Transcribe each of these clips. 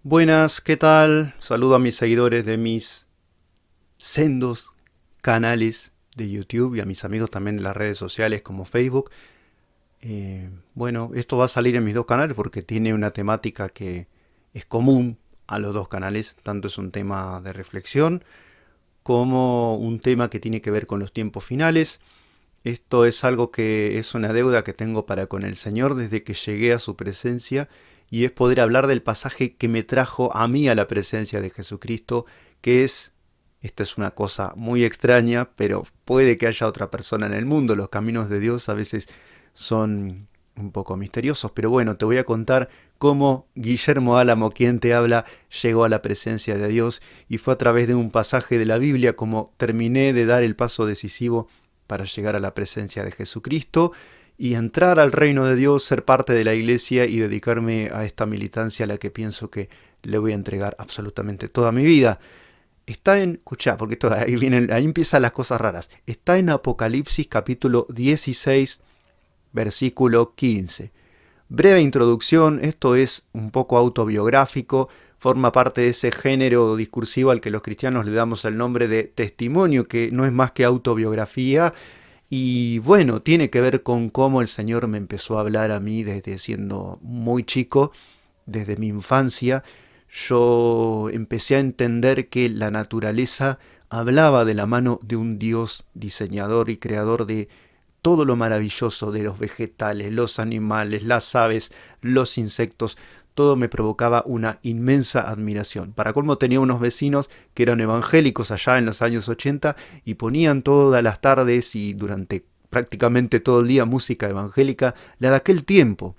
Buenas, ¿qué tal? Saludo a mis seguidores de mis sendos canales de YouTube y a mis amigos también de las redes sociales como Facebook. Bueno, esto va a salir en mis dos canales porque tiene una temática que es común a los dos canales. Tanto es un tema de reflexión como un tema que tiene que ver con los tiempos finales. Esto es algo que es una deuda que tengo para con el Señor desde que llegué a su presencia y es poder hablar del pasaje que me trajo a mí a la presencia de Jesucristo, que es, esta es una cosa muy extraña, pero puede que haya otra persona en el mundo. Los caminos de Dios a veces son un poco misteriosos, pero bueno, te voy a contar cómo Guillermo Álamo, quien te habla, llegó a la presencia de Dios y fue a través de un pasaje de la Biblia como terminé de dar el paso decisivo para llegar a la presencia de Jesucristo y entrar al reino de Dios, ser parte de la iglesia y dedicarme a esta militancia a la que pienso que le voy a entregar absolutamente toda mi vida. Está en, escuchá, porque ahí, ahí empiezan las cosas raras. Está en Apocalipsis capítulo 16, versículo 15. Breve introducción, esto es un poco autobiográfico, forma parte de ese género discursivo al que los cristianos le damos el nombre de testimonio, que no es más que autobiografía, y bueno, tiene que ver con cómo el Señor me empezó a hablar a mí desde siendo muy chico, desde mi infancia. Yo empecé a entender que la naturaleza hablaba de la mano de un Dios diseñador y creador de todo lo maravilloso de los vegetales, los animales, las aves, los insectos. Todo me provocaba una inmensa admiración. Para colmo tenía unos vecinos que eran evangélicos allá en los años 80 y ponían todas las tardes y durante prácticamente todo el día música evangélica, la de aquel tiempo.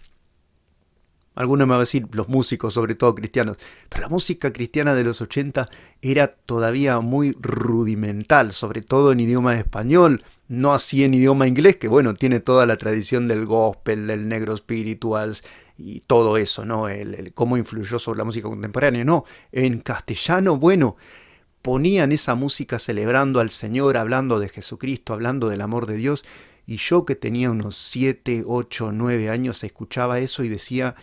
Algunos me van a decir, los músicos, sobre todo cristianos, pero la música cristiana de los 80 era todavía muy rudimental, sobre todo en idioma español, no así en idioma inglés, que bueno, tiene toda la tradición del gospel, del negro spirituals y todo eso, ¿no? Cómo influyó sobre la música contemporánea, no. En castellano, bueno, ponían esa música celebrando al Señor, hablando de Jesucristo, hablando del amor de Dios, y yo que tenía unos 7, 8, 9 años escuchaba eso y decía,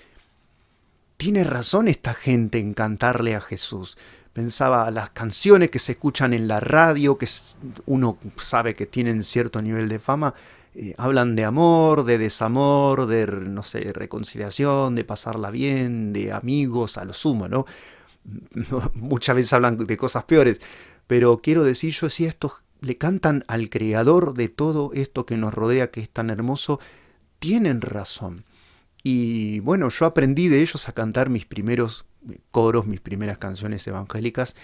tiene razón esta gente en cantarle a Jesús. Pensaba las canciones que se escuchan en la radio, que uno sabe que tienen cierto nivel de fama, hablan de amor, de desamor, de, no sé, reconciliación, de pasarla bien, de amigos, a lo sumo, ¿no? Muchas veces hablan de cosas peores, pero quiero decir, yo si estos le cantan al creador de todo esto que nos rodea, que es tan hermoso, tienen razón. Y bueno, yo aprendí de ellos a cantar mis primeros coros, mis primeras canciones evangélicas.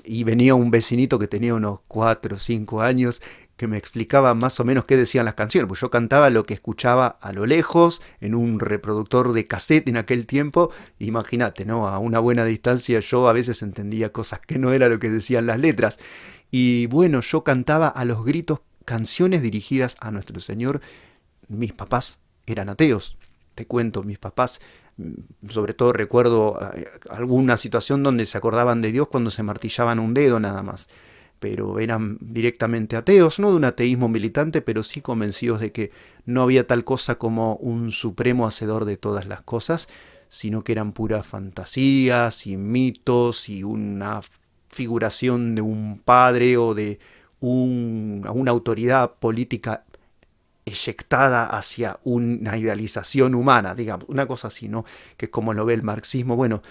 Y venía un vecinito que tenía unos 4 o 5 años que me explicaba más o menos qué decían las canciones. Pues yo cantaba lo que escuchaba a lo lejos, en un reproductor de cassette en aquel tiempo. Imagínate, ¿no? A una buena distancia yo a veces entendía cosas que no era lo que decían las letras. Y bueno, yo cantaba a los gritos canciones dirigidas a nuestro Señor. Mis papás eran ateos. Te cuento, mis papás, sobre todo recuerdo alguna situación donde se acordaban de Dios cuando se martillaban un dedo nada más, pero eran directamente ateos, no de un ateísmo militante, pero sí convencidos de que no había tal cosa como un supremo hacedor de todas las cosas, sino que eran puras fantasías y mitos y una figuración de un padre o de una autoridad política eyectada hacia una idealización humana, digamos, una cosa así, ¿no? Que es como lo ve el marxismo. Bueno,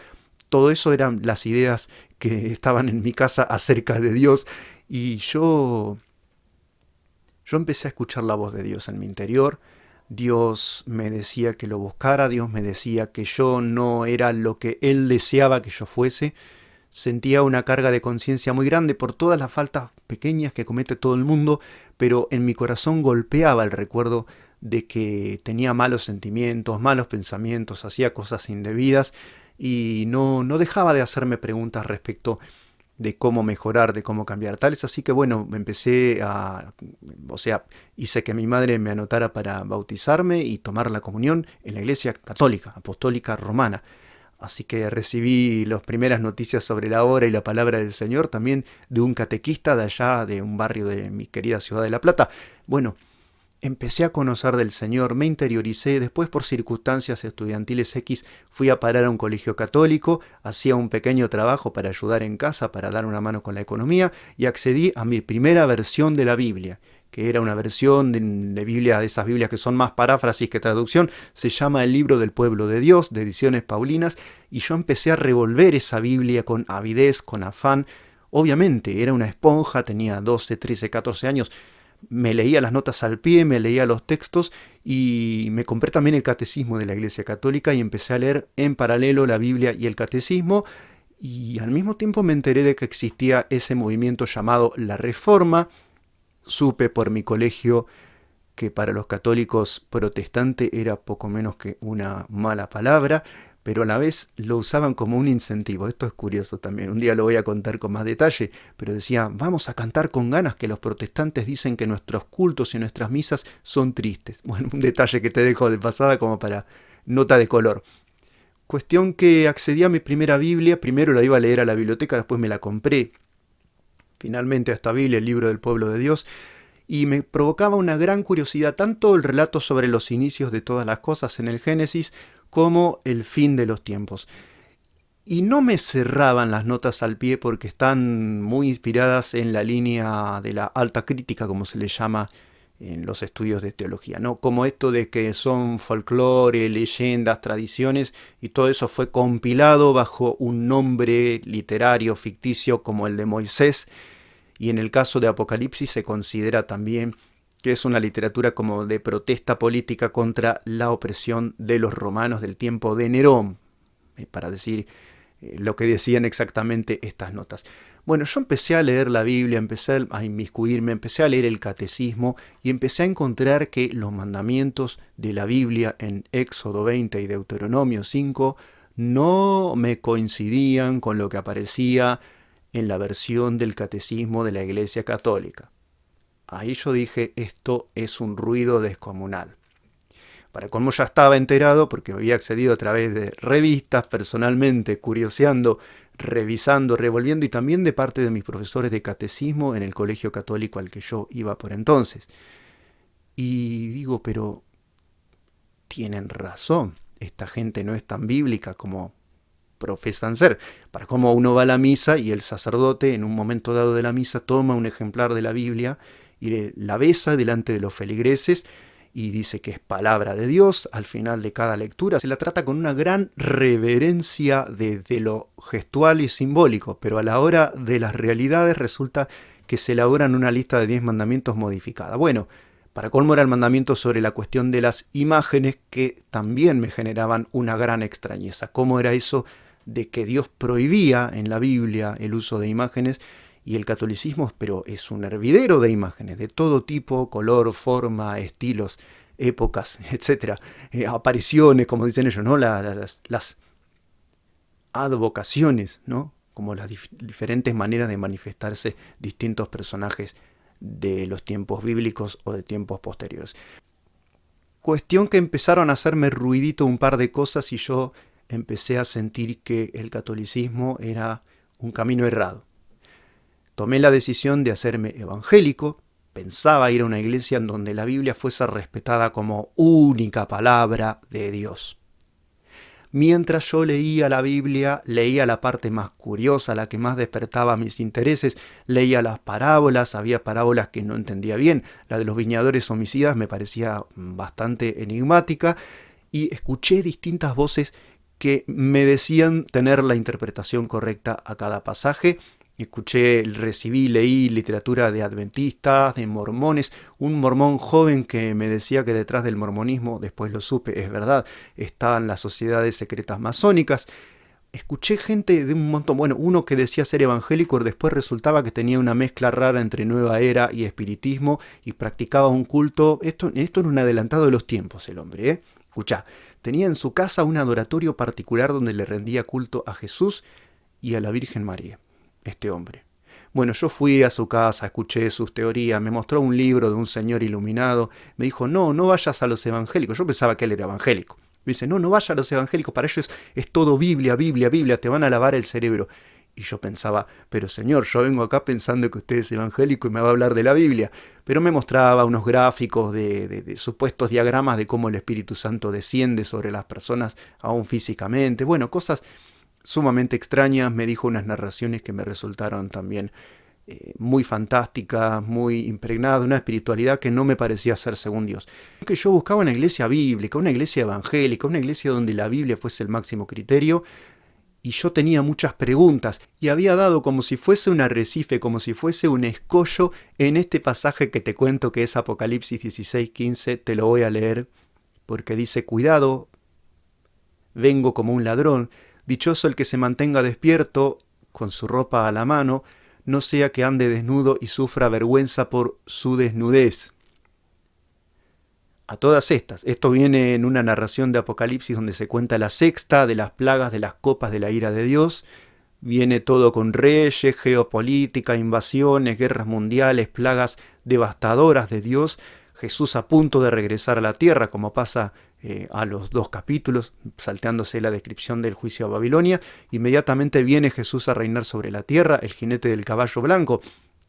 todo eso eran las ideas que estaban en mi casa acerca de Dios y yo empecé a escuchar la voz de Dios en mi interior. Dios me decía que lo buscara, Dios me decía que yo no era lo que Él deseaba que yo fuese. Sentía una carga de conciencia muy grande por todas las faltas pequeñas que comete todo el mundo, pero en mi corazón golpeaba el recuerdo de que tenía malos sentimientos, malos pensamientos, hacía cosas indebidas y no dejaba de hacerme preguntas respecto de cómo mejorar, de cómo cambiar. Tal es así que bueno, me empecé a, o sea, hice que mi madre me anotara para bautizarme y tomar la comunión en la iglesia católica, apostólica romana. Así que recibí las primeras noticias sobre la obra y la palabra del Señor también de un catequista de allá, de un barrio de mi querida ciudad de La Plata. Bueno, empecé a conocer del Señor, me interioricé, después por circunstancias estudiantiles X fui a parar a un colegio católico, hacía un pequeño trabajo para ayudar en casa, para dar una mano con la economía, y accedí a mi primera versión de la Biblia, que era una versión de Biblia, de esas Biblias que son más paráfrasis que traducción, se llama El Libro del Pueblo de Dios, de Ediciones Paulinas, y yo empecé a revolver esa Biblia con avidez, con afán. Obviamente, era una esponja, tenía 12, 13, 14 años, me leía las notas al pie, me leía los textos y me compré también el catecismo de la Iglesia Católica y empecé a leer en paralelo la Biblia y el catecismo, y al mismo tiempo me enteré de que existía ese movimiento llamado la Reforma. Supe por mi colegio que para los católicos protestante era poco menos que una mala palabra, pero a la vez lo usaban como un incentivo. Esto es curioso también, un día lo voy a contar con más detalle, pero decía, vamos a cantar con ganas, que los protestantes dicen que nuestros cultos y nuestras misas son tristes. Bueno, un detalle que te dejo de pasada como para nota de color. Cuestión que accedí a mi primera Biblia, primero la iba a leer a la biblioteca, después me la compré finalmente a esta Biblia, el Libro del Pueblo de Dios, y me provocaba una gran curiosidad tanto el relato sobre los inicios de todas las cosas en el Génesis como el fin de los tiempos. Y no me cerraban las notas al pie porque están muy inspiradas en la línea de la alta crítica, como se le llama en los estudios de teología, ¿no? Como esto de que son folclore, leyendas, tradiciones, y todo eso fue compilado bajo un nombre literario ficticio como el de Moisés, y en el caso de Apocalipsis se considera también que es una literatura como de protesta política contra la opresión de los romanos del tiempo de Nerón, para decir lo que decían exactamente estas notas. Bueno, yo empecé a leer la Biblia, empecé a inmiscuirme, empecé a leer el catecismo y empecé a encontrar que los mandamientos de la Biblia en Éxodo 20 y Deuteronomio 5 no me coincidían con lo que aparecía en la versión del catecismo de la Iglesia Católica. Ahí yo dije, esto es un ruido descomunal. Para colmo ya estaba enterado porque había accedido a través de revistas, personalmente, curioseando, revisando, revolviendo, y también de parte de mis profesores de catecismo en el colegio católico al que yo iba por entonces. Y digo, pero tienen razón, esta gente no es tan bíblica como profesan ser. Para cómo uno va a la misa y el sacerdote en un momento dado de la misa toma un ejemplar de la Biblia y la besa delante de los feligreses y dice que es palabra de Dios. Al final de cada lectura se la trata con una gran reverencia de lo gestual y simbólico, pero a la hora de las realidades resulta que se elaboran una lista de 10 mandamientos modificada. Bueno, para colmo era el mandamiento sobre la cuestión de las imágenes, que también me generaban una gran extrañeza. ¿Cómo era eso de que Dios prohibía en la Biblia el uso de imágenes? Y el catolicismo, pero es un hervidero de imágenes, de todo tipo, color, forma, estilos, épocas, etc. Apariciones, como dicen ellos, ¿no? Las advocaciones, ¿no? Como las diferentes maneras de manifestarse distintos personajes de los tiempos bíblicos o de tiempos posteriores. Cuestión que empezaron a hacerme ruidito un par de cosas y yo empecé a sentir que el catolicismo era un camino errado. Tomé la decisión de hacerme evangélico, pensaba ir a una iglesia en donde la Biblia fuese respetada como única palabra de Dios. Mientras yo leía la Biblia, leía la parte más curiosa, la que más despertaba mis intereses, leía las parábolas, había parábolas que no entendía bien, la de los viñadores homicidas me parecía bastante enigmática, y escuché distintas voces que me decían tener la interpretación correcta a cada pasaje. Leí literatura de adventistas, de mormones, un mormón joven que me decía que detrás del mormonismo, después lo supe, es verdad, estaban las sociedades secretas masónicas. Escuché gente de un montón, bueno, uno que decía ser evangélico, después resultaba que tenía una mezcla rara entre nueva era y espiritismo y practicaba un culto. Esto era un adelantado de los tiempos el hombre, ¿eh? Escuchá, tenía en su casa un adoratorio particular donde le rendía culto a Jesús y a la Virgen María, este hombre. Bueno, yo fui a su casa, escuché sus teorías, me mostró un libro de un señor iluminado, me dijo, no vayas a los evangélicos. Yo pensaba que él era evangélico. Me dice, no vayas a los evangélicos, para ellos es todo Biblia, Biblia, Biblia, te van a lavar el cerebro. Y yo pensaba, pero señor, yo vengo acá pensando que usted es evangélico y me va a hablar de la Biblia. Pero me mostraba unos gráficos de supuestos diagramas de cómo el Espíritu Santo desciende sobre las personas aún físicamente. Bueno, cosas sumamente extrañas. Me dijo unas narraciones que me resultaron también muy fantásticas, muy impregnadas de una espiritualidad que no me parecía ser según Dios. Que yo buscaba una iglesia bíblica, una iglesia evangélica, una iglesia donde la Biblia fuese el máximo criterio. Y yo tenía muchas preguntas y había dado como si fuese un arrecife, como si fuese un escollo en este pasaje que te cuento que es Apocalipsis 16:15. Te lo voy a leer porque dice: cuidado, vengo como un ladrón, dichoso el que se mantenga despierto con su ropa a la mano, no sea que ande desnudo y sufra vergüenza por su desnudez. A todas estas, esto viene en una narración de Apocalipsis donde se cuenta la sexta de las plagas de las copas de la ira de Dios. Viene todo con reyes, geopolítica, invasiones, guerras mundiales, plagas devastadoras de Dios. Jesús a punto de regresar a la tierra, como pasa a los 2 capítulos, salteándose la descripción del juicio a Babilonia. Inmediatamente viene Jesús a reinar sobre la tierra, el jinete del caballo blanco.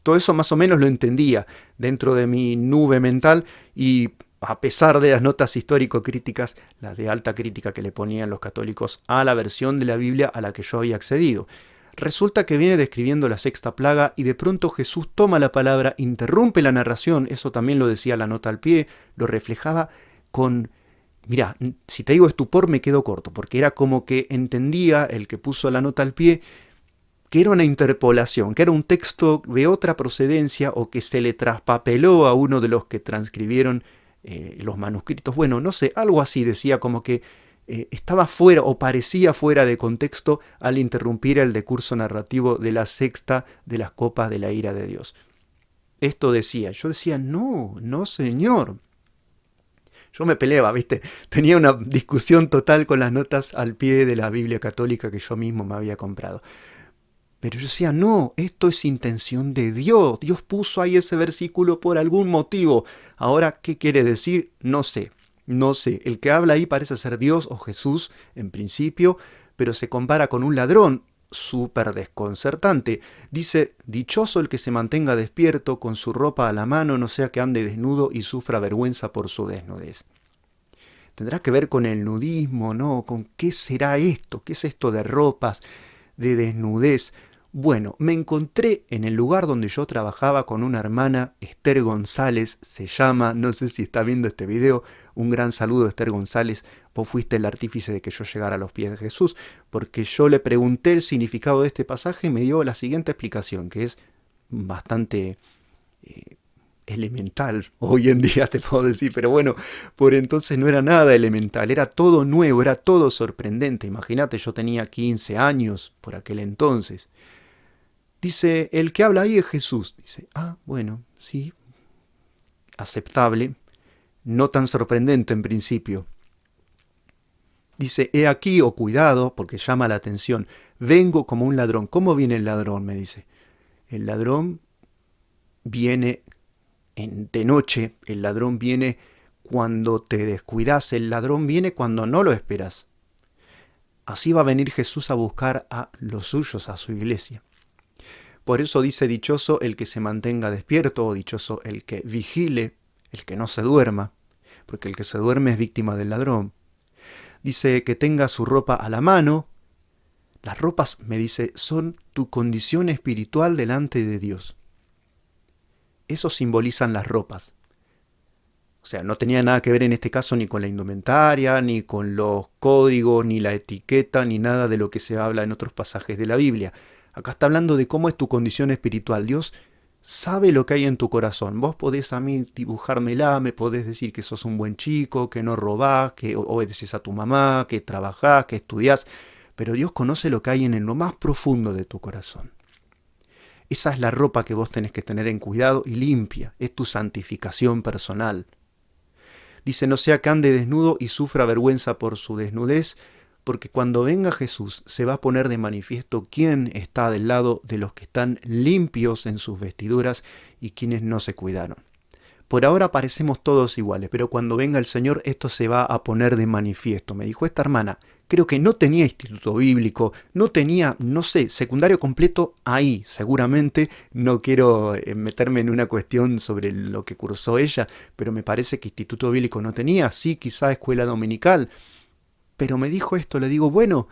Todo eso más o menos lo entendía dentro de mi nube mental y a pesar de las notas histórico-críticas, las de alta crítica que le ponían los católicos a la versión de la Biblia a la que yo había accedido. Resulta que viene describiendo la sexta plaga y de pronto Jesús toma la palabra, interrumpe la narración, eso también lo decía la nota al pie, lo reflejaba con... Mirá, si te digo estupor me quedo corto, porque era como que entendía el que puso la nota al pie que era una interpolación, que era un texto de otra procedencia o que se le traspapeló a uno de los que transcribieron los manuscritos. Bueno, no sé, algo así decía, como que estaba fuera o parecía fuera de contexto al interrumpir el decurso narrativo de la sexta de las copas de la ira de Dios. Esto decía, yo decía, no, no señor. Yo me peleaba, ¿viste? Tenía una discusión total con las notas al pie de la Biblia católica que yo mismo me había comprado. Pero yo decía, no, esto es intención de Dios. Dios puso ahí ese versículo por algún motivo. Ahora, ¿qué quiere decir? No sé, no sé. El que habla ahí parece ser Dios o Jesús en principio, pero se compara con un ladrón. Súper desconcertante. Dice, dichoso el que se mantenga despierto con su ropa a la mano, no sea que ande desnudo y sufra vergüenza por su desnudez. Tendrá que ver con el nudismo, ¿no? ¿Con qué será esto? ¿Qué es esto de ropas, de desnudez? Bueno, me encontré en el lugar donde yo trabajaba con una hermana, Esther González se llama, no sé si está viendo este video, un gran saludo Esther González, vos fuiste el artífice de que yo llegara a los pies de Jesús, porque yo le pregunté el significado de este pasaje y me dio la siguiente explicación, que es bastante elemental, hoy en día te puedo decir, pero bueno, por entonces no era nada elemental, era todo nuevo, era todo sorprendente. Imagínate, yo tenía 15 años por aquel entonces. Dice, el que habla ahí es Jesús. Dice, bueno, sí, aceptable, no tan sorprendente en principio. Dice, he aquí, o cuidado, porque llama la atención, vengo como un ladrón. ¿Cómo viene el ladrón? Me dice. El ladrón viene de noche, el ladrón viene cuando te descuidas, el ladrón viene cuando no lo esperas. Así va a venir Jesús a buscar a los suyos, a su iglesia. Por eso dice, dichoso el que se mantenga despierto, o dichoso el que vigile, el que no se duerma, porque el que se duerme es víctima del ladrón. Dice que tenga su ropa a la mano. Las ropas, me dice, son tu condición espiritual delante de Dios. Eso simbolizan las ropas. O sea, no tenía nada que ver en este caso ni con la indumentaria, ni con los códigos, ni la etiqueta, ni nada de lo que se habla en otros pasajes de la Biblia. Acá está hablando de cómo es tu condición espiritual. Dios sabe lo que hay en tu corazón. Vos podés a mí dibujármela, me podés decir que sos un buen chico, que no robás, que obedeces a tu mamá, que trabajás, que estudiás, pero Dios conoce lo que hay en lo más profundo de tu corazón. Esa es la ropa que vos tenés que tener en cuidado y limpia. Es tu santificación personal. Dice, no sea que ande desnudo y sufra vergüenza por su desnudez, porque cuando venga Jesús se va a poner de manifiesto quién está del lado de los que están limpios en sus vestiduras y quienes no se cuidaron. Por ahora parecemos todos iguales, pero cuando venga el Señor esto se va a poner de manifiesto. Me dijo esta hermana, Creo que no tenía instituto bíblico, no tenía, no sé, secundario completo ahí, seguramente. No quiero meterme en una cuestión sobre lo que cursó ella, pero me parece que instituto bíblico no tenía, sí, quizá escuela dominical. Pero me dijo esto, le digo, bueno,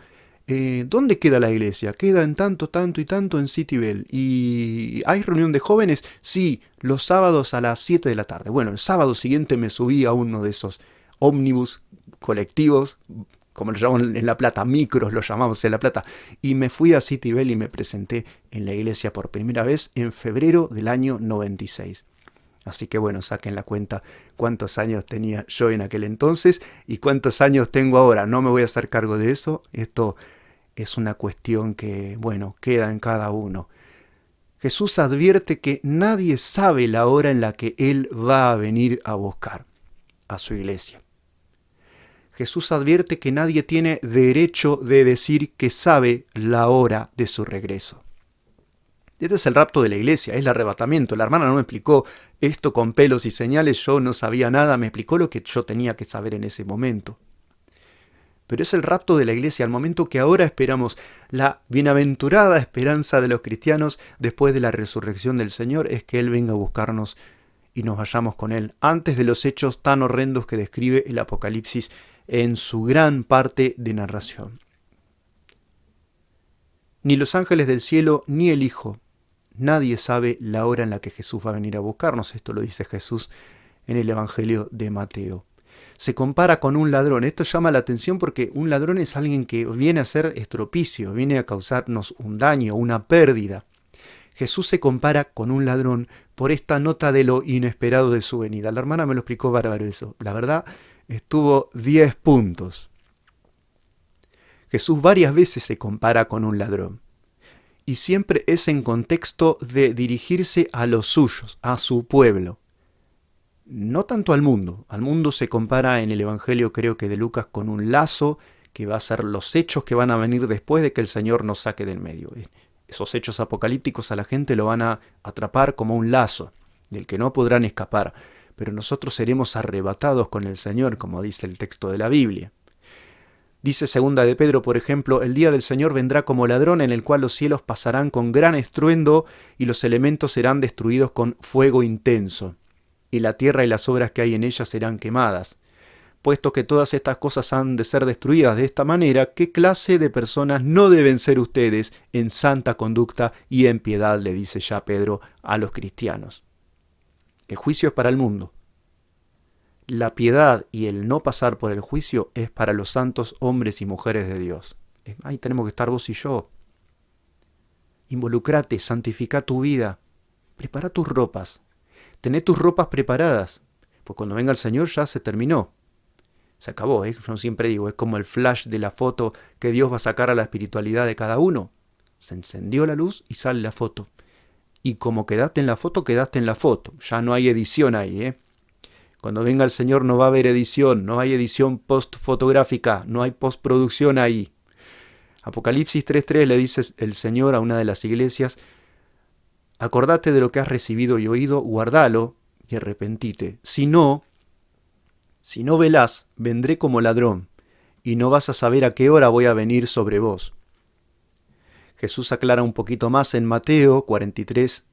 ¿dónde queda la iglesia? Queda en tanto, tanto y tanto en City Bell. ¿Y hay reunión de jóvenes? Sí, los sábados a las 7 de la tarde. Bueno, el sábado siguiente me subí a uno de esos ómnibus colectivos, como lo llaman en La Plata, micros lo llamamos en La Plata, y me fui a City Bell y me presenté en la iglesia por primera vez en febrero del año 96. Así que bueno, saquen la cuenta cuántos años tenía yo en aquel entonces y cuántos años tengo ahora. No me voy a hacer cargo de eso. Esto es una cuestión que, bueno, queda en cada uno. Jesús advierte que nadie sabe la hora en la que Él va a venir a buscar a su iglesia. Jesús advierte que nadie tiene derecho de decir que sabe la hora de su regreso. Este es el rapto de la iglesia, es el arrebatamiento. La hermana no me explicó esto con pelos y señales, yo no sabía nada, me explicó lo que yo tenía que saber en ese momento. Pero es el rapto de la iglesia, al momento que ahora esperamos. La bienaventurada esperanza de los cristianos después de la resurrección del Señor es que Él venga a buscarnos y nos vayamos con Él, antes de los hechos tan horrendos que describe el Apocalipsis en su gran parte de narración. Ni los ángeles del cielo, ni el Hijo, nadie sabe la hora en la que Jesús va a venir a buscarnos. Esto lo dice Jesús en el Evangelio de Mateo. Se compara con un ladrón. Esto llama la atención porque un ladrón es alguien que viene a ser estropicio, viene a causarnos un daño, una pérdida. Jesús se compara con un ladrón por esta nota de lo inesperado de su venida. La hermana me lo explicó bárbaro eso. La verdad, estuvo 10 puntos. Jesús varias veces se compara con un ladrón. Y siempre es en contexto de dirigirse a los suyos, a su pueblo. No tanto al mundo. Al mundo se compara en el Evangelio, creo que de Lucas, con un lazo que va a ser los hechos que van a venir después de que el Señor nos saque del medio. Esos hechos apocalípticos a la gente lo van a atrapar como un lazo, del que no podrán escapar. Pero nosotros seremos arrebatados con el Señor, como dice el texto de la Biblia. Dice segunda de Pedro, por ejemplo, el día del Señor vendrá como ladrón en el cual los cielos pasarán con gran estruendo y los elementos serán destruidos con fuego intenso, y la tierra y las obras que hay en ella serán quemadas. Puesto que todas estas cosas han de ser destruidas de esta manera, ¿qué clase de personas no deben ser ustedes en santa conducta y en piedad? Le dice ya Pedro a los cristianos. El juicio es para el mundo. La piedad y el no pasar por el juicio es para los santos hombres y mujeres de Dios. Ahí tenemos que estar vos y yo. Involucrate, santifica tu vida, prepara tus ropas, tené tus ropas preparadas, pues cuando venga el Señor ya se terminó. Se acabó, yo siempre digo, es como el flash de la foto que Dios va a sacar a la espiritualidad de cada uno. Se encendió la luz y sale la foto. Y como quedaste en la foto, quedaste en la foto. Ya no hay edición ahí, Cuando venga el Señor no va a haber edición, no hay edición post-fotográfica, no hay postproducción ahí. Apocalipsis 3.3 le dice el Señor a una de las iglesias, acordate de lo que has recibido y oído, guardalo y arrepentite. Si no velás, vendré como ladrón, y no vas a saber a qué hora voy a venir sobre vos. Jesús aclara un poquito más en Mateo 43,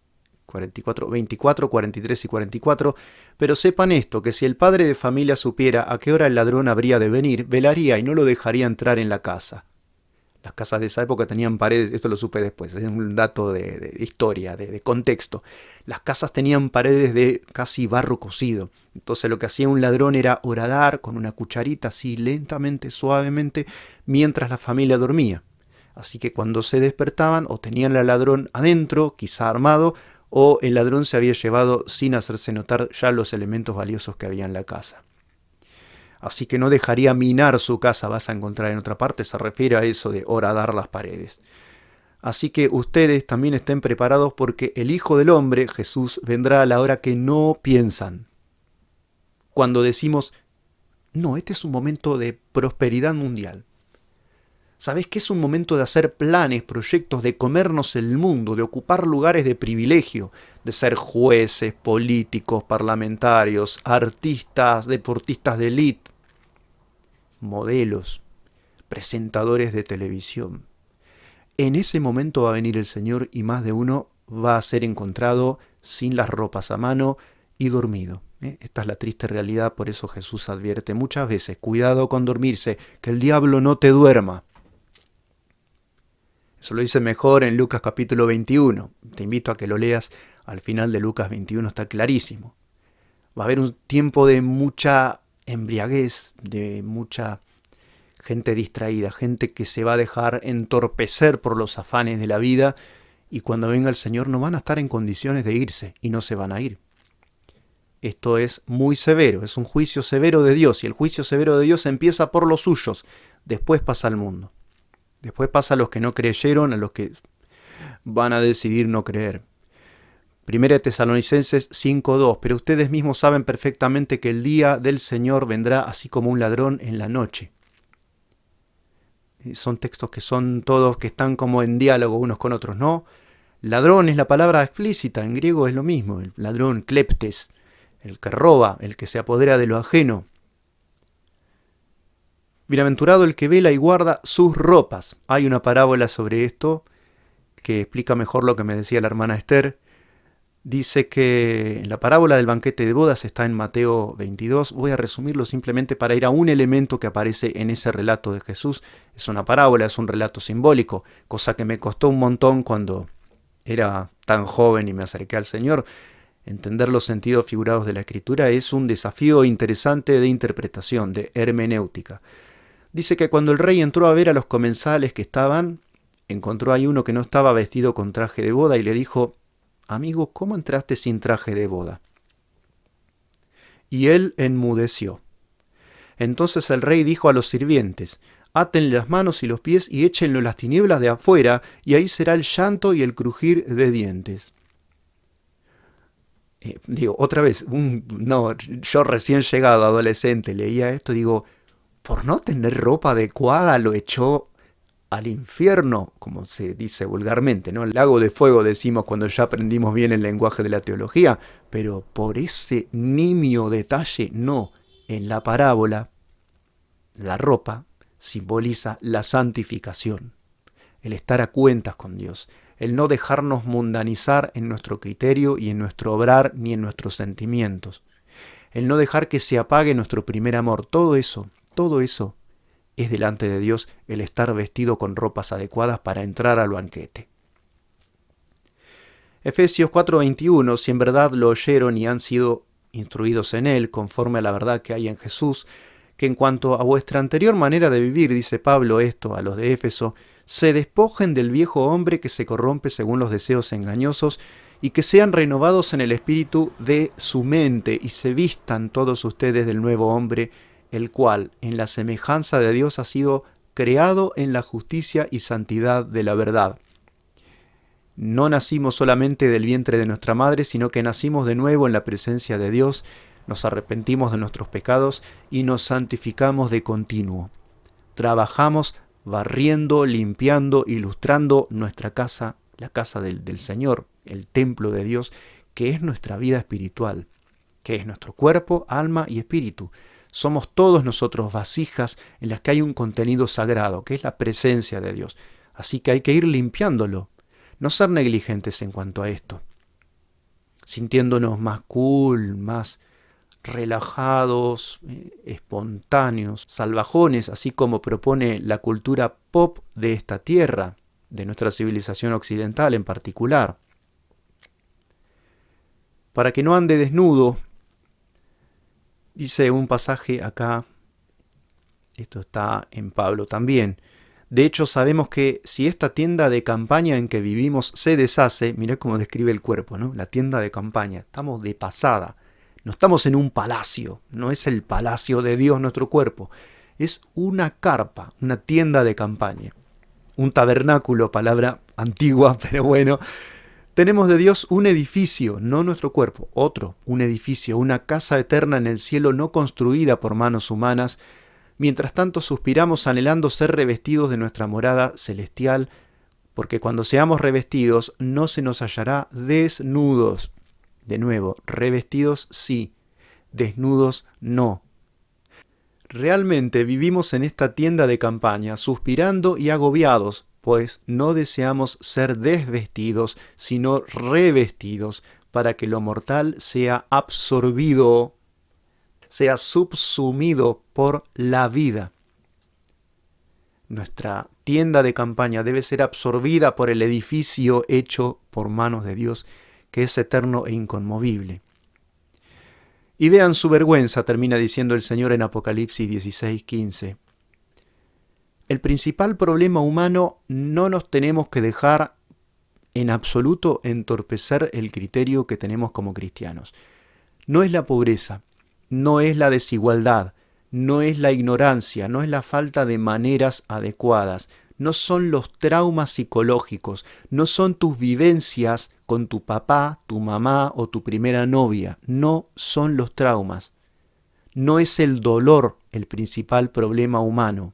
24, 43 y 44, pero sepan esto, que si el padre de familia supiera a qué hora el ladrón habría de venir, velaría y no lo dejaría entrar en la casa. Las casas de esa época tenían paredes, esto lo supe después, es un dato de historia, de contexto. Las casas tenían paredes de casi barro cocido, entonces lo que hacía un ladrón era horadar con una cucharita así lentamente, suavemente, mientras la familia dormía. Así que cuando se despertaban o tenían al ladrón adentro, quizá armado, o el ladrón se había llevado sin hacerse notar ya los elementos valiosos que había en la casa. Así que no dejaría minar su casa, vas a encontrar en otra parte, se refiere a eso de horadar las paredes. Así que ustedes también estén preparados porque el Hijo del Hombre, Jesús, vendrá a la hora que no piensan. Cuando decimos, no, este es un momento de prosperidad mundial. ¿Sabés que es un momento de hacer planes, proyectos, de comernos el mundo, de ocupar lugares de privilegio, de ser jueces, políticos, parlamentarios, artistas, deportistas de élite, modelos, presentadores de televisión. En ese momento va a venir el Señor y más de uno va a ser encontrado sin las ropas a mano y dormido. Esta es la triste realidad, por eso Jesús advierte muchas veces, cuidado con dormirse, que el diablo no te duerma. Eso lo dice mejor en Lucas capítulo 21. Te invito a que lo leas, al final de Lucas 21 está clarísimo. Va a haber un tiempo de mucha embriaguez, de mucha gente distraída, gente que se va a dejar entorpecer por los afanes de la vida y cuando venga el Señor no van a estar en condiciones de irse y no se van a ir. Esto es muy severo, es un juicio severo de Dios y el juicio severo de Dios empieza por los suyos, después pasa al mundo. Después pasa a los que no creyeron, a los que van a decidir no creer. Primera de Tesalonicenses 5:2, pero ustedes mismos saben perfectamente que el día del Señor vendrá así como un ladrón en la noche. Son textos que son todos, que están como en diálogo unos con otros, ¿no? Ladrón es la palabra explícita, en griego es lo mismo, el ladrón, kleptes, el que roba, el que se apodera de lo ajeno. Bienaventurado el que vela y guarda sus ropas. Hay una parábola sobre esto que explica mejor lo que me decía la hermana Esther. Dice que la parábola del banquete de bodas está en Mateo 22. Voy a resumirlo simplemente para ir a un elemento que aparece en ese relato de Jesús. Es una parábola, es un relato simbólico, cosa que me costó un montón cuando era tan joven y me acerqué al Señor. Entender los sentidos figurados de la Escritura es un desafío interesante de interpretación, de hermenéutica. Dice que cuando el rey entró a ver a los comensales que estaban, encontró ahí uno que no estaba vestido con traje de boda y le dijo: amigo, ¿cómo entraste sin traje de boda? Y él enmudeció. Entonces el rey dijo a los sirvientes: átenle las manos y los pies y échenlo en las tinieblas de afuera, y ahí será el llanto y el crujir de dientes. Otra vez, yo recién llegado, adolescente, leía esto, digo, por no tener ropa adecuada lo echó al infierno, como se dice vulgarmente, ¿no? El lago de fuego decimos cuando ya aprendimos bien el lenguaje de la teología, pero por ese nimio detalle, no. En la parábola, la ropa simboliza la santificación, el estar a cuentas con Dios, el no dejarnos mundanizar en nuestro criterio y en nuestro obrar ni en nuestros sentimientos, el no dejar que se apague nuestro primer amor. Todo eso es delante de Dios el estar vestido con ropas adecuadas para entrar al banquete. Efesios 4:21, si en verdad lo oyeron y han sido instruidos en él, conforme a la verdad que hay en Jesús, que en cuanto a vuestra anterior manera de vivir, dice Pablo esto a los de Éfeso, se despojen del viejo hombre que se corrompe según los deseos engañosos y que sean renovados en el espíritu de su mente y se vistan todos ustedes del nuevo hombre, el cual en la semejanza de Dios ha sido creado en la justicia y santidad de la verdad. No nacimos solamente del vientre de nuestra madre, sino que nacimos de nuevo en la presencia de Dios, nos arrepentimos de nuestros pecados y nos santificamos de continuo. Trabajamos barriendo, limpiando, ilustrando nuestra casa, la casa del Señor, el templo de Dios, que es nuestra vida espiritual, que es nuestro cuerpo, alma y espíritu. Somos todos nosotros vasijas en las que hay un contenido sagrado, que es la presencia de Dios. Así que hay que ir limpiándolo, no ser negligentes en cuanto a esto, sintiéndonos más cool, más relajados, espontáneos, salvajones, así como propone la cultura pop de esta tierra, de nuestra civilización occidental en particular. Para que no ande desnudo, dice un pasaje acá, esto está en Pablo también. De hecho, sabemos que si esta tienda de campaña en que vivimos se deshace, mirá cómo describe el cuerpo, ¿no? La tienda de campaña, estamos de pasada. No estamos en un palacio, no es el palacio de Dios nuestro cuerpo. Es una carpa, una tienda de campaña. Un tabernáculo, palabra antigua, pero bueno. Tenemos de Dios un edificio, no nuestro cuerpo, otro, un edificio, una casa eterna en el cielo no construida por manos humanas. Mientras tanto suspiramos anhelando ser revestidos de nuestra morada celestial, porque cuando seamos revestidos no se nos hallará desnudos. De nuevo, revestidos sí, desnudos no. Realmente vivimos en esta tienda de campaña, suspirando y agobiados, pues no deseamos ser desvestidos, sino revestidos, para que lo mortal sea absorbido, sea subsumido por la vida. Nuestra tienda de campaña debe ser absorbida por el edificio hecho por manos de Dios, que es eterno e inconmovible. Y vean su vergüenza, termina diciendo el Señor en Apocalipsis 16:15. El principal problema humano no nos tenemos que dejar en absoluto entorpecer el criterio que tenemos como cristianos. No es la pobreza, no es la desigualdad, no es la ignorancia, no es la falta de maneras adecuadas, no son los traumas psicológicos, no son tus vivencias con tu papá, tu mamá o tu primera novia, no son los traumas. No es el dolor el principal problema humano.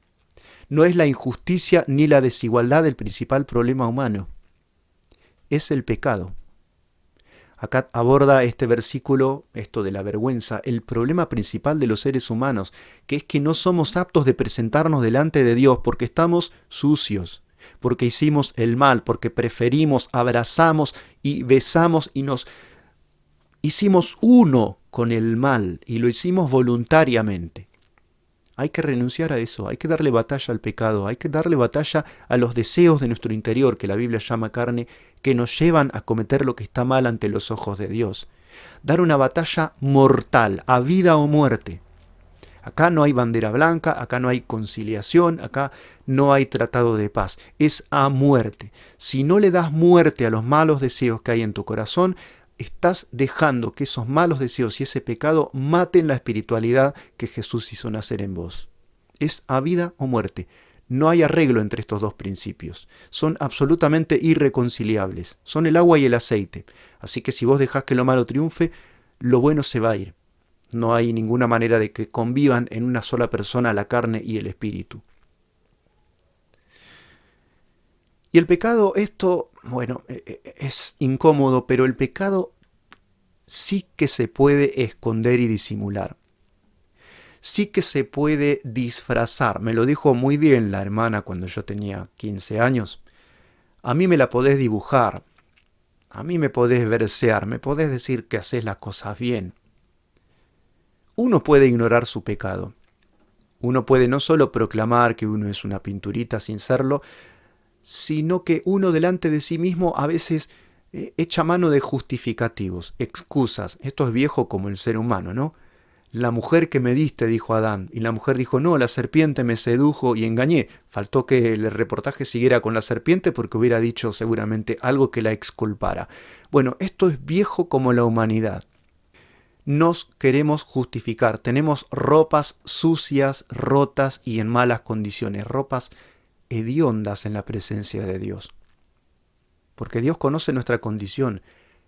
No es la injusticia ni la desigualdad el principal problema humano. Es el pecado. Acá aborda este versículo, esto de la vergüenza, el problema principal de los seres humanos, que es que no somos aptos de presentarnos delante de Dios porque estamos sucios, porque hicimos el mal, porque preferimos, abrazamos y besamos y nos hicimos uno con el mal y lo hicimos voluntariamente. Hay que renunciar a eso, hay que darle batalla al pecado, hay que darle batalla a los deseos de nuestro interior, que la Biblia llama carne, que nos llevan a cometer lo que está mal ante los ojos de Dios. Dar una batalla mortal, a vida o muerte. Acá no hay bandera blanca, acá no hay conciliación, acá no hay tratado de paz. Es a muerte. Si no le das muerte a los malos deseos que hay en tu corazón, estás dejando que esos malos deseos y ese pecado maten la espiritualidad que Jesús hizo nacer en vos. Es a vida o muerte. No hay arreglo entre estos dos principios. Son absolutamente irreconciliables. Son el agua y el aceite. Así que si vos dejás que lo malo triunfe, lo bueno se va a ir. No hay ninguna manera de que convivan en una sola persona la carne y el espíritu. Y el pecado, esto, bueno, es incómodo, pero el pecado sí que se puede esconder y disimular. Sí que se puede disfrazar. Me lo dijo muy bien la hermana cuando yo tenía 15 años. A mí me la podés dibujar. A mí me podés versear. Me podés decir que haces las cosas bien. Uno puede ignorar su pecado. Uno puede no solo proclamar que uno es una pinturita sin serlo, sino que uno delante de sí mismo a veces echa mano de justificativos, excusas. Esto es viejo como el ser humano, ¿no? La mujer que me diste, dijo Adán, y la mujer dijo, no, la serpiente me sedujo y engañé. Faltó que el reportaje siguiera con la serpiente porque hubiera dicho seguramente algo que la exculpara. Bueno, esto es viejo como la humanidad. Nos queremos justificar, tenemos ropas sucias, rotas y en malas condiciones, ropas hediondas en la presencia de Dios. Porque Dios conoce nuestra condición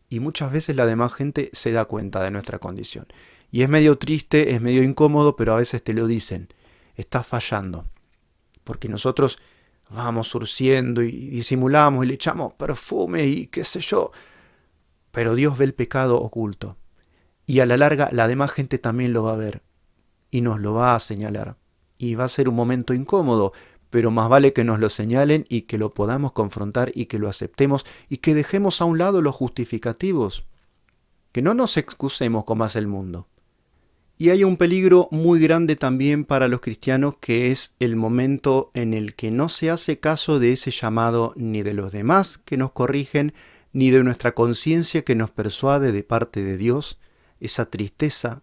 y muchas veces la demás gente se da cuenta de nuestra condición. Y es medio triste, es medio incómodo, pero a veces te lo dicen. Estás fallando. Porque nosotros vamos surciendo y disimulamos y le echamos perfume y qué sé yo. Pero Dios ve el pecado oculto. Y a la larga la demás gente también lo va a ver. Y nos lo va a señalar. Y va a ser un momento incómodo, pero más vale que nos lo señalen y que lo podamos confrontar y que lo aceptemos y que dejemos a un lado los justificativos. Que no nos excusemos como hace el mundo. Y hay un peligro muy grande también para los cristianos, que es el momento en el que no se hace caso de ese llamado ni de los demás que nos corrigen, ni de nuestra conciencia que nos persuade de parte de Dios, esa tristeza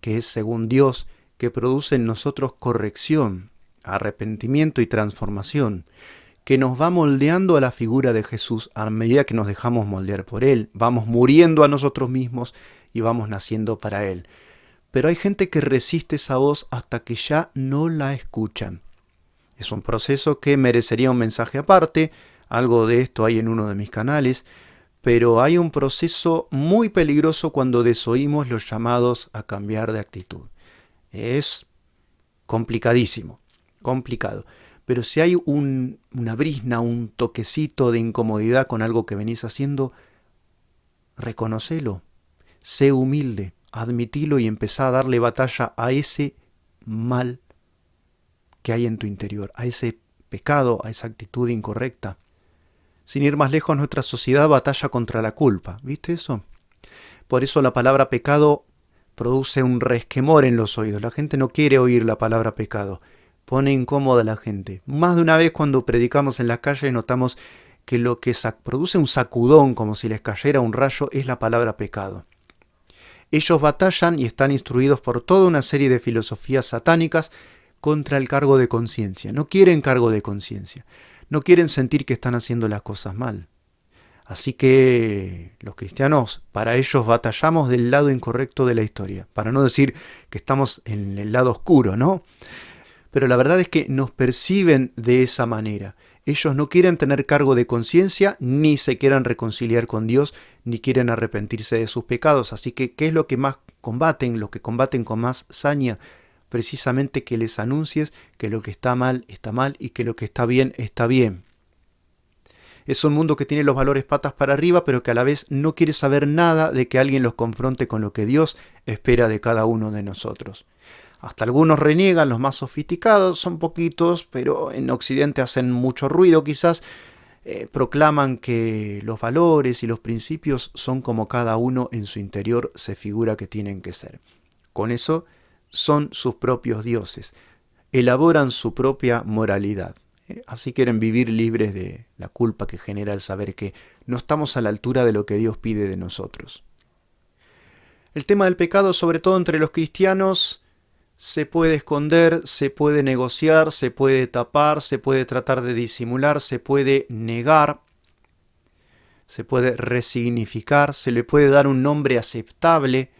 que es según Dios, que produce en nosotros corrección, arrepentimiento y transformación, que nos va moldeando a la figura de Jesús a medida que nos dejamos moldear por Él. Vamos muriendo a nosotros mismos y vamos naciendo para Él. Pero hay gente que resiste esa voz hasta que ya no la escuchan. Es un proceso que merecería un mensaje aparte, algo de esto hay en uno de mis canales, pero hay un proceso muy peligroso cuando desoímos los llamados a cambiar de actitud. Es complicadísimo, complicado. Pero si hay una brizna, un toquecito de incomodidad con algo que venís haciendo, reconocelo, sé humilde, admitilo y empezá a darle batalla a ese mal que hay en tu interior, a ese pecado, a esa actitud incorrecta. Sin ir más lejos, nuestra sociedad batalla contra la culpa. ¿Viste eso? Por eso la palabra pecado produce un resquemor en los oídos. La gente no quiere oír la palabra pecado. Pone incómoda a la gente. Más de una vez cuando predicamos en la calle notamos que lo que produce un sacudón como si les cayera un rayo es la palabra pecado. Ellos batallan y están instruidos por toda una serie de filosofías satánicas contra el cargo de conciencia. No quieren cargo de conciencia. No quieren sentir que están haciendo las cosas mal. Así que los cristianos, para ellos batallamos del lado incorrecto de la historia. Para no decir que estamos en el lado oscuro, ¿no? Pero la verdad es que nos perciben de esa manera. Ellos no quieren tener cargo de conciencia, ni se quieren reconciliar con Dios, ni quieren arrepentirse de sus pecados. Así que, ¿qué es lo que más combaten? Lo que combaten con más saña, precisamente que les anuncies que lo que está mal y que lo que está bien está bien. Es un mundo que tiene los valores patas para arriba, pero que a la vez no quiere saber nada de que alguien los confronte con lo que Dios espera de cada uno de nosotros. Hasta algunos reniegan, los más sofisticados, son poquitos, pero en Occidente hacen mucho ruido quizás, proclaman que los valores y los principios son como cada uno en su interior se figura que tienen que ser. Con eso son sus propios dioses, elaboran su propia moralidad. Así quieren vivir libres de la culpa que genera el saber que no estamos a la altura de lo que Dios pide de nosotros. El tema del pecado, sobre todo entre los cristianos, se puede esconder, se puede negociar, se puede tapar, se puede tratar de disimular, se puede negar, se puede resignificar, se le puede dar un nombre aceptable,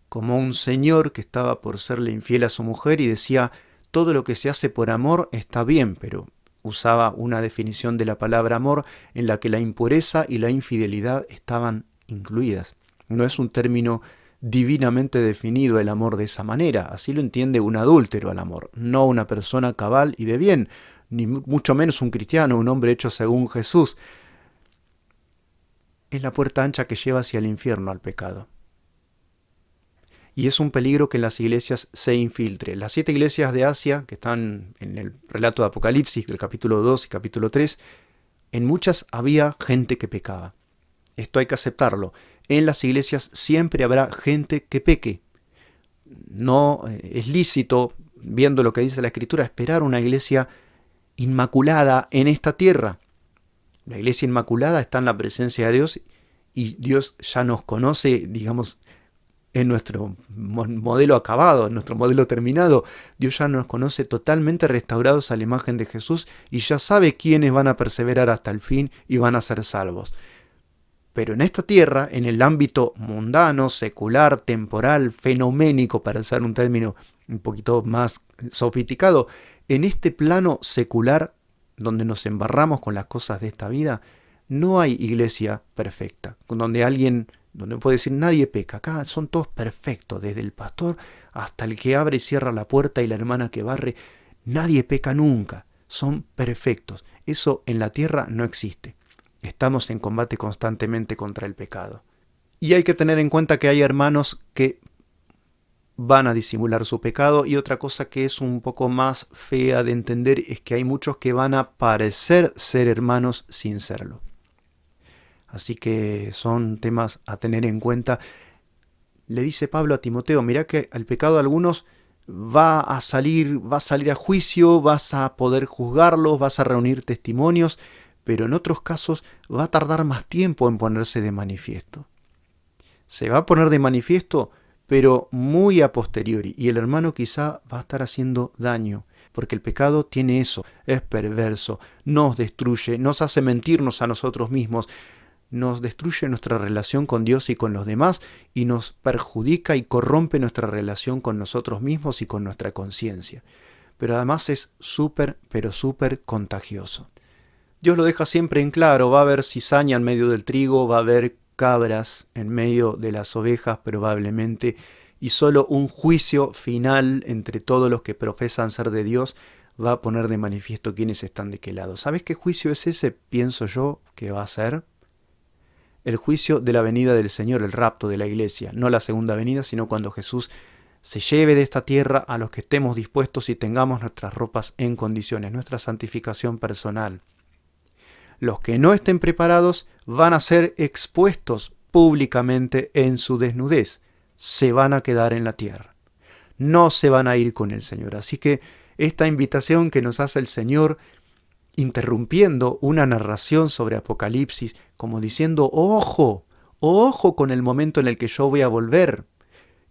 como un señor que estaba por serle infiel a su mujer y decía, todo lo que se hace por amor está bien, pero usaba una definición de la palabra amor en la que la impureza y la infidelidad estaban incluidas. No es un término divinamente definido el amor de esa manera, así lo entiende un adúltero al amor, no una persona cabal y de bien, ni mucho menos un cristiano, un hombre hecho según Jesús. Es la puerta ancha que lleva hacia el infierno al pecado. Y es un peligro que en las iglesias se infiltre. Las 7 iglesias de Asia, que están en el relato de Apocalipsis del capítulo 2 y capítulo 3, en muchas había gente que pecaba. Esto hay que aceptarlo. En las iglesias siempre habrá gente que peque. No es lícito, viendo lo que dice la Escritura, esperar una iglesia inmaculada en esta tierra. La iglesia inmaculada está en la presencia de Dios y Dios ya nos conoce, digamos, en nuestro modelo acabado, en nuestro modelo terminado. Dios ya nos conoce totalmente restaurados a la imagen de Jesús y ya sabe quiénes van a perseverar hasta el fin y van a ser salvos. Pero en esta tierra, en el ámbito mundano, secular, temporal, fenoménico, para usar un término un poquito más sofisticado, en este plano secular, donde nos embarramos con las cosas de esta vida, no hay iglesia perfecta, donde puede decir nadie peca. Acá son todos perfectos, desde el pastor hasta el que abre y cierra la puerta y la hermana que barre. Nadie peca nunca, son perfectos. Eso en la tierra no existe. Estamos en combate constantemente contra el pecado. Y hay que tener en cuenta que hay hermanos que van a disimular su pecado, y otra cosa que es un poco más fea de entender es que hay muchos que van a parecer ser hermanos sin serlo. Así que son temas a tener en cuenta. Le dice Pablo a Timoteo, mirá que el pecado de algunos va a salir a juicio, vas a poder juzgarlos, vas a reunir testimonios, pero en otros casos va a tardar más tiempo en ponerse de manifiesto. Se va a poner de manifiesto, pero muy a posteriori, y el hermano quizá va a estar haciendo daño, porque el pecado tiene eso, es perverso, nos destruye, nos hace mentirnos a nosotros mismos, nos destruye nuestra relación con Dios y con los demás, y nos perjudica y corrompe nuestra relación con nosotros mismos y con nuestra conciencia. Pero además es súper contagioso. Dios lo deja siempre en claro, va a haber cizaña en medio del trigo, va a haber cabras en medio de las ovejas probablemente, y solo un juicio final entre todos los que profesan ser de Dios va a poner de manifiesto quiénes están de qué lado. ¿Sabes qué juicio es ese? Pienso yo que va a ser el juicio de la venida del Señor, el rapto de la iglesia, no la segunda venida, sino cuando Jesús se lleve de esta tierra a los que estemos dispuestos y tengamos nuestras ropas en condiciones, nuestra santificación personal. Los que no estén preparados van a ser expuestos públicamente en su desnudez. Se van a quedar en la tierra. No se van a ir con el Señor. Así que esta invitación que nos hace el Señor, interrumpiendo una narración sobre Apocalipsis, como diciendo, ojo, ojo con el momento en el que yo voy a volver.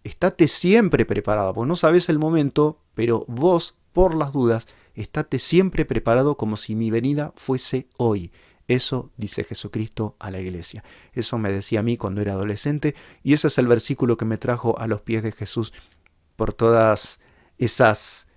Estate siempre preparado, porque no sabes el momento, pero vos, por las dudas, estate siempre preparado como si mi venida fuese hoy. Eso dice Jesucristo a la iglesia. Eso me decía a mí cuando era adolescente, y ese es el versículo que me trajo a los pies de Jesús por todas esas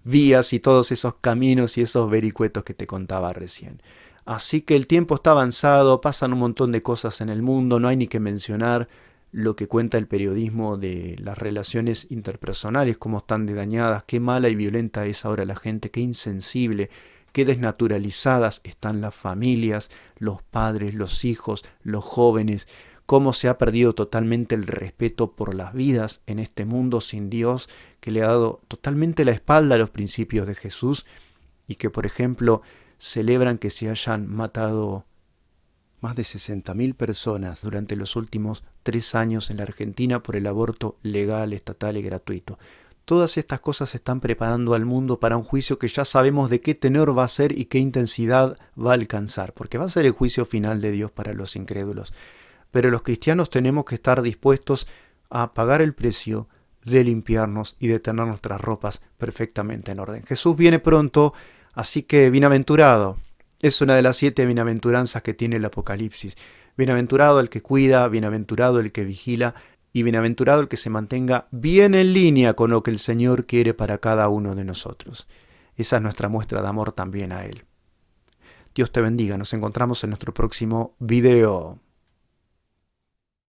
vías y todos esos caminos y esos vericuetos que te contaba recién. Así que el tiempo está avanzado, pasan un montón de cosas en el mundo, no hay ni que mencionar lo que cuenta el periodismo de las relaciones interpersonales, cómo están de dañadas, qué mala y violenta es ahora la gente, qué insensible, qué desnaturalizadas están las familias, los padres, los hijos, los jóvenes, cómo se ha perdido totalmente el respeto por las vidas en este mundo sin Dios, que le ha dado totalmente la espalda a los principios de Jesús y que, por ejemplo, celebran que se hayan matado más de 60.000 personas durante los últimos 3 años en la Argentina por el aborto legal, estatal y gratuito. Todas estas cosas se están preparando al mundo para un juicio que ya sabemos de qué tenor va a ser y qué intensidad va a alcanzar, porque va a ser el juicio final de Dios para los incrédulos. Pero los cristianos tenemos que estar dispuestos a pagar el precio de limpiarnos y de tener nuestras ropas perfectamente en orden. Jesús viene pronto, así que bienaventurado. Es una de las 7 bienaventuranzas que tiene el Apocalipsis. Bienaventurado el que cuida, bienaventurado el que vigila y bienaventurado el que se mantenga bien en línea con lo que el Señor quiere para cada uno de nosotros. Esa es nuestra muestra de amor también a Él. Dios te bendiga, nos encontramos en nuestro próximo video.